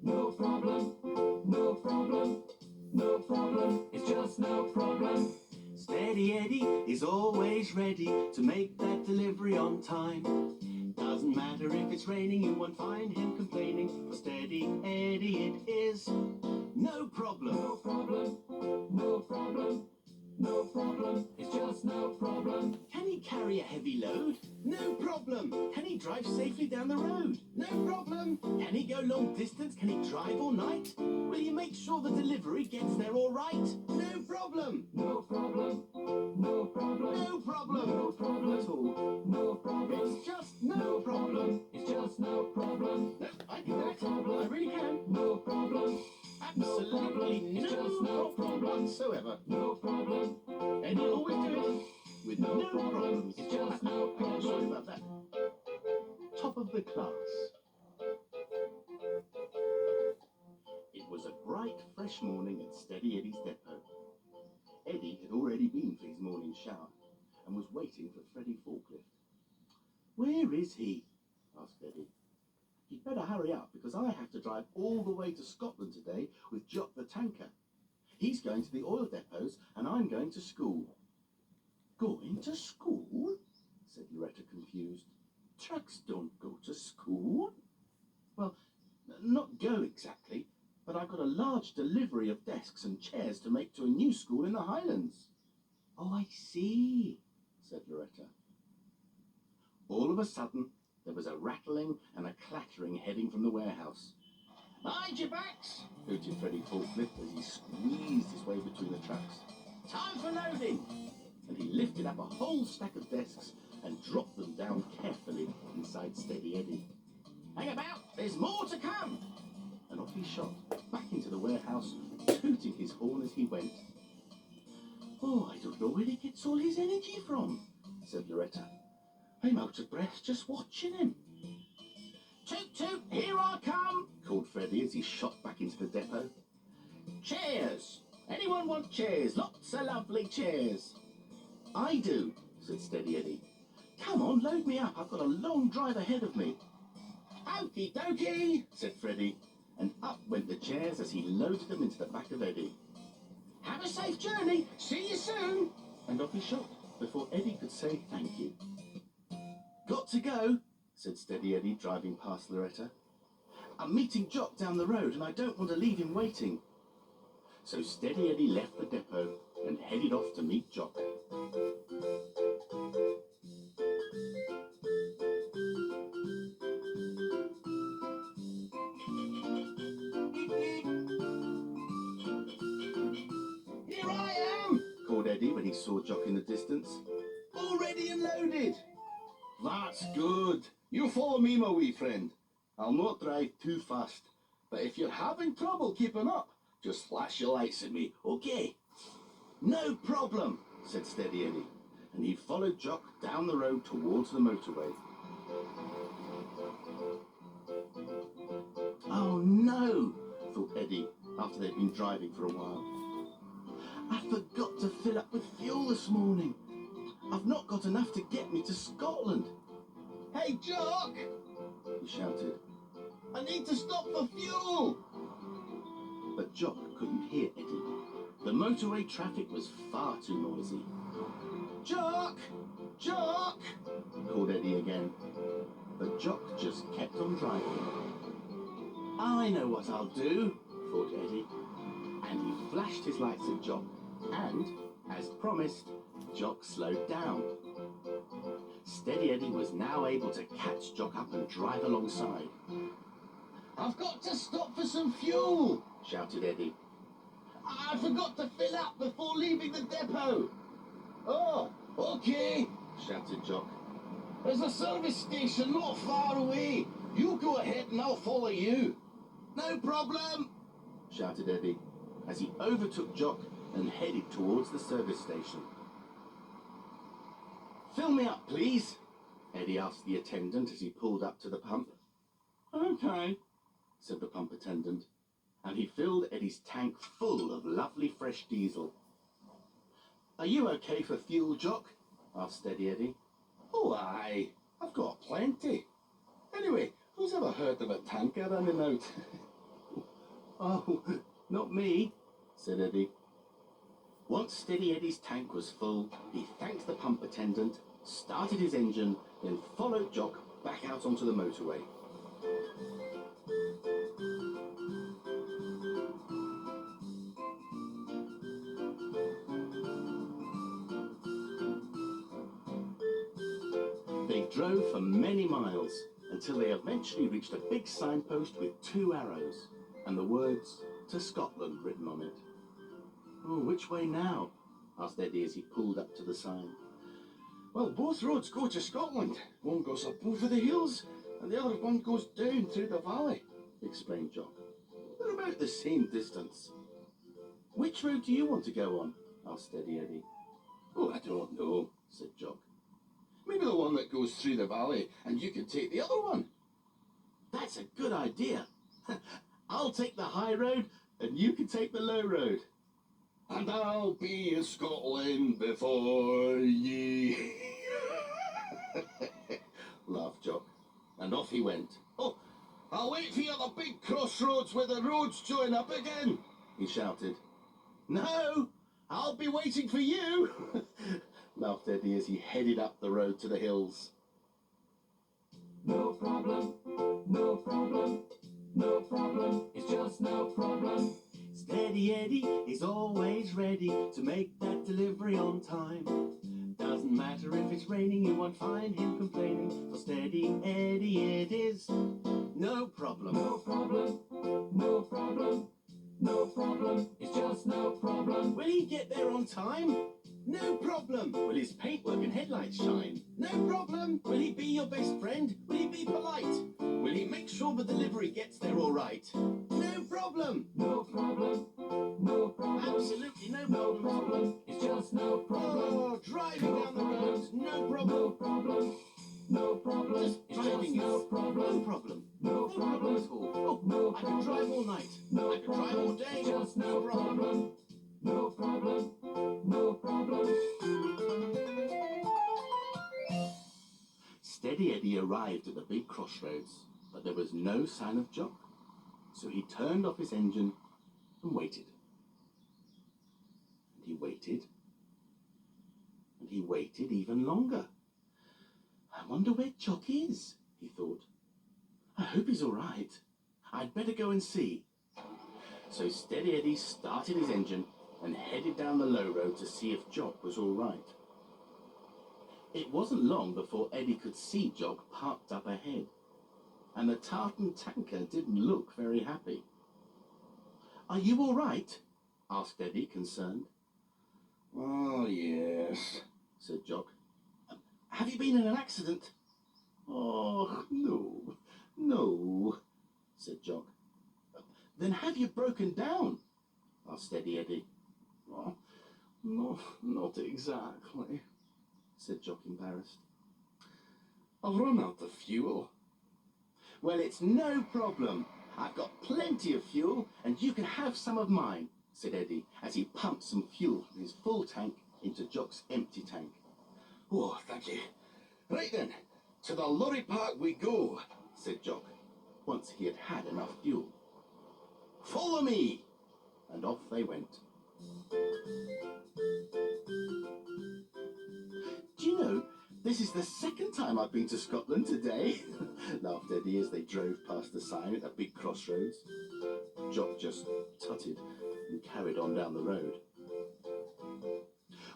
no problem, no problem, no problem, it's just no problem. Steady Eddie is always ready to make that delivery on time. Doesn't matter if it's raining, you won't find him complaining. For Steady Eddie it is no problem. No problem, no problem, no problem, it's just no problem. Can he carry a heavy load? No problem. Can he drive safely down the road? No problem. Can he go long distance? Can he drive all night? Will you make sure the delivery gets there all right? No problem. No problem. No problem. No problem. No problem at all. No problem. It's just no problem. It's just no problem. No, I can do that. I really can. No problem. Absolutely no problem whatsoever. No problem. And he'll always do it with no problems. It's just no problem. Sorry about that. Top of the class. It was a bright, fresh morning at Steady Eddie's depot. Eddie had already been for his morning shower and was waiting for Freddie Forklift. "Where is he?" asked Eddie. "He'd better hurry up because I have to drive all the way to Scotland today with Jock the tanker. He's going to the oil depots and I'm going to school." "Going to school?" said Loretta, confused. "Trucks don't go to school." "Well, not go exactly, but I've got a large delivery of desks and chairs to make to a new school in the Highlands." "Oh, I see," said Loretta. All of a sudden, there was a rattling and a clattering heading from the warehouse. "Mind your backs!" hooted Freddie Forklift as he squeezed his way between the trucks. "Time for loading!" And he lifted up a whole stack of desks and dropped them down carefully inside Steady Eddie. "Hang about, there's more to come!" And off he shot, back into the warehouse, tooting his horn as he went. "Oh, I don't know where he gets all his energy from," said Loretta. "I'm out of breath just watching him." "Toot toot, here I come," called Freddie as he shot back into the depot. "Chairs! Anyone want chairs? Lots of lovely chairs." "I do," said Steady Eddie. "Come on, load me up. I've got a long drive ahead of me." "Okie dokie," said Freddie, and up went the chairs as he loaded them into the back of Eddie. "Have a safe journey. See you soon." And off he shot before Eddie could say thank you. "Got to go," said Steady Eddie, driving past Loretta. "I'm meeting Jock down the road and I don't want to leave him waiting." So Steady Eddie left the depot and headed off to meet Jock. "Here I am," called Eddie when he saw Jock in the distance. "All ready and loaded." "That's good. You follow me, my wee friend. I'll not drive too fast, but if you're having trouble keeping up, just flash your lights at me, okay?" "No problem," said Steady Eddie, and he followed Jock down the road towards the motorway. "Oh no," thought Eddie after they'd been driving for a while. "I forgot to fill up with fuel this morning. I've not got enough to get me to Scotland." "Hey, Jock!" he shouted. "I need to stop for fuel!" But Jock couldn't hear Eddie. The motorway traffic was far too noisy. "Jock! Jock!" called Eddie again. But Jock just kept on driving. "I know what I'll do," thought Eddie. And he flashed his lights at Jock. And, as promised, Jock slowed down. Steady Eddie was now able to catch Jock up and drive alongside. "I've got to stop for some fuel," shouted Eddie. "I forgot to fill up before leaving the depot." "Oh, okay," shouted Jock. "There's a service station not far away. You go ahead and I'll follow you." "No problem," shouted Eddie as he overtook Jock and headed towards the service station. "Fill me up, please," Eddie asked the attendant as he pulled up to the pump. "Okay," said the pump attendant, and he filled Eddie's tank full of lovely fresh diesel. "Are you okay for fuel, Jock?" asked Steady Eddie. "Oh, aye, I've got plenty. Anyway, who's ever heard of a tanker running out?" Oh, not me, said Eddie. Once Steady Eddie's tank was full, he thanked the pump attendant, started his engine, then followed Jock back out onto the motorway. They drove for many miles until they eventually reached a big signpost with 2 arrows and the words "To Scotland" written on it. Oh, which way now? Asked Eddie as he pulled up to the sign. Well, both roads go to Scotland. One goes up over the hills and the other one goes down through the valley, explained Jock. They're about the same distance. Which road do you want to go on? Asked Steady Eddie. Oh, I don't know, said Jock. Maybe the one that goes through the valley and you can take the other one. That's a good idea. I'll take the high road and you can take the low road. And I'll be in Scotland before ye. Laughed Jock. And off he went. Oh, I'll wait for you at the big crossroads where the roads join up again, he shouted. No, I'll be waiting for you, laughed Eddie as he headed up the road to the hills. No problem, no problem, no problem, it's just no problem. Steady Eddie is always ready to make that delivery on time. Doesn't matter if it's raining, you won't find him complaining. For Steady Eddie it is no problem. No problem, no problem, no problem, it's just no problem. Will he get there on time? No problem. Will his paintwork and headlights shine? No problem. Will he be your best friend? Will he be polite? Will he make sure the delivery gets there all right? No problem. No problem. No problem. Absolutely no problem. No problem. It's just no problem. Oh, driving down the roads, no problem. No problem. No problem. Just driving is no problem. No problem. No problem at all. Oh, no, I can drive all night. No, I can drive all day. Just no problem. No problem. No problem. Steady Eddie arrived at the big crossroads, but there was no sign of Jock. So he turned off his engine and waited. And he waited. And he waited even longer. I wonder where Jock is, he thought. I hope he's all right. I'd better go and see. So Steady Eddie started his engine and headed down the low road to see if Jock was all right. It wasn't long before Eddie could see Jock parked up ahead, and the tartan tanker didn't look very happy. Are you all right? Asked Eddie, concerned. Oh, yes, said Jock. Have you been in an accident? Oh, no, said Jock. Then have you broken down? Asked Steady Eddie. Oh, no, not exactly, said Jock, embarrassed. I've run out of fuel. Well, it's no problem. I've got plenty of fuel, and you can have some of mine, said Eddie, as he pumped some fuel from his full tank into Jock's empty tank. Oh, thank you. Right then, to the lorry park we go, said Jock, once he had had enough fuel. Follow me! And off they went. Do you know, this is the second time I've been to Scotland today, laughed Eddie as they drove past the sign at the big crossroads. Jock just tutted and carried on down the road.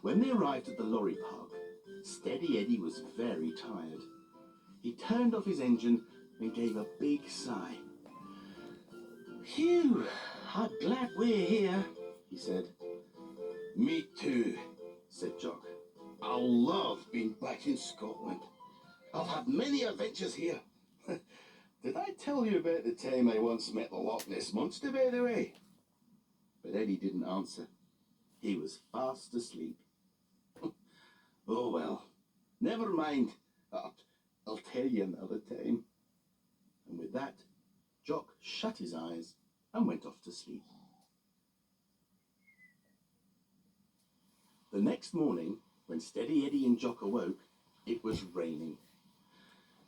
When they arrived at the lorry park, Steady Eddie was very tired. He turned off his engine and gave a big sigh. Phew, I'm glad we're here, he said. Me too, said Jock. I love being back in Scotland. I've had many adventures here. Did I tell you about the time I once met the Loch Ness Monster, by the way? But Eddie didn't answer. He was fast asleep. Oh well, never mind. I'll tell you another time. And with that, Jock shut his eyes and went off to sleep. The next morning, when Steady Eddie and Jock awoke, it was raining.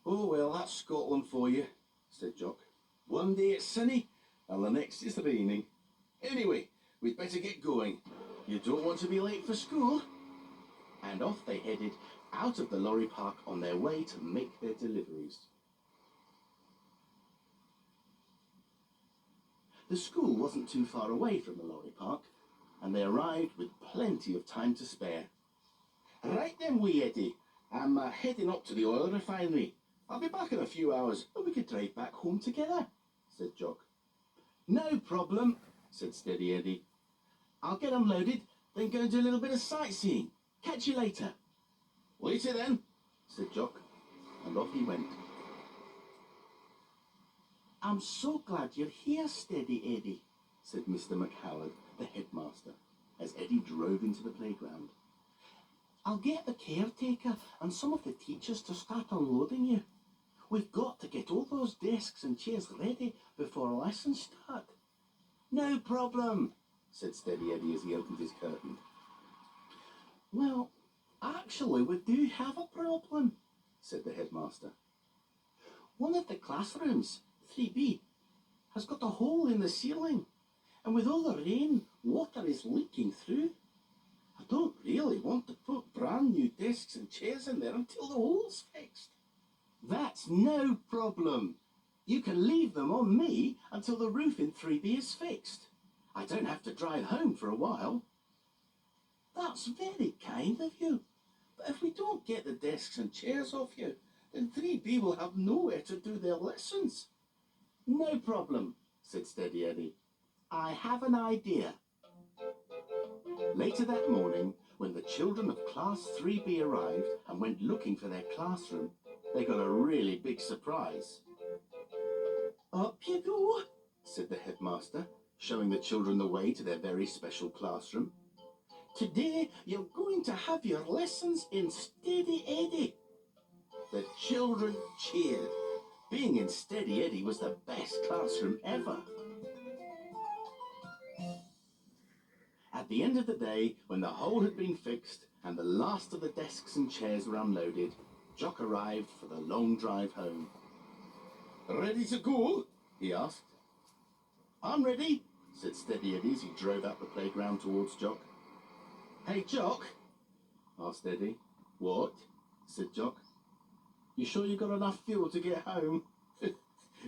Oh well, that's Scotland for you, said Jock. One day it's sunny, and the next is raining. Anyway, we'd better get going. You don't want to be late for school. And off they headed out of the lorry park on their way to make their deliveries. The school wasn't too far away from the lorry park, and they arrived with plenty of time to spare. Right then, wee Eddie. I'm heading up to the oil refinery. I'll be back in a few hours, and we could drive back home together, said Jock. No problem, said Steady Eddie. I'll get unloaded, then go and do a little bit of sightseeing. Catch you later. Later then, said Jock, and off he went. I'm so glad you're here, Steady Eddie, said Mr. McHoward, the headmaster, as Eddie drove into the playground. I'll get the caretaker and some of the teachers to start unloading you. We've got to get all those desks and chairs ready before lessons start. No problem, said Steady Eddie as he opened his curtain. Well, actually, we do have a problem, said the headmaster. One of the classrooms, 3B, has got a hole in the ceiling, and with all the rain, water is leaking through. I don't really want to put brand new desks and chairs in there until the hole's fixed. That's no problem. You can leave them on me until the roof in 3B is fixed. I don't have to drive home for a while. That's very kind of you. But if we don't get the desks and chairs off you, then 3B will have nowhere to do their lessons. No problem, said Steady Eddie. I have an idea. Later that morning, when the children of Class 3B arrived and went looking for their classroom, they got a really big surprise. Up you go, said the headmaster, showing the children the way to their very special classroom. Today, you're going to have your lessons in Steady Eddie. The children cheered. Being in Steady Eddie was the best classroom ever. At the end of the day, when the hole had been fixed and the last of the desks and chairs were unloaded, Jock arrived for the long drive home. Ready to go? He asked. I'm ready, said Steady Eddie as he drove out the playground towards Jock. Hey, Jock, asked Eddie. What? Said Jock. You sure you got enough fuel to get home?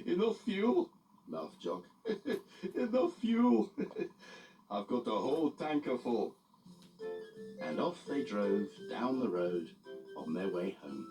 Enough fuel? Laughed Jock. Enough fuel. I've got a whole tanker full. And off they drove down the road on their way home.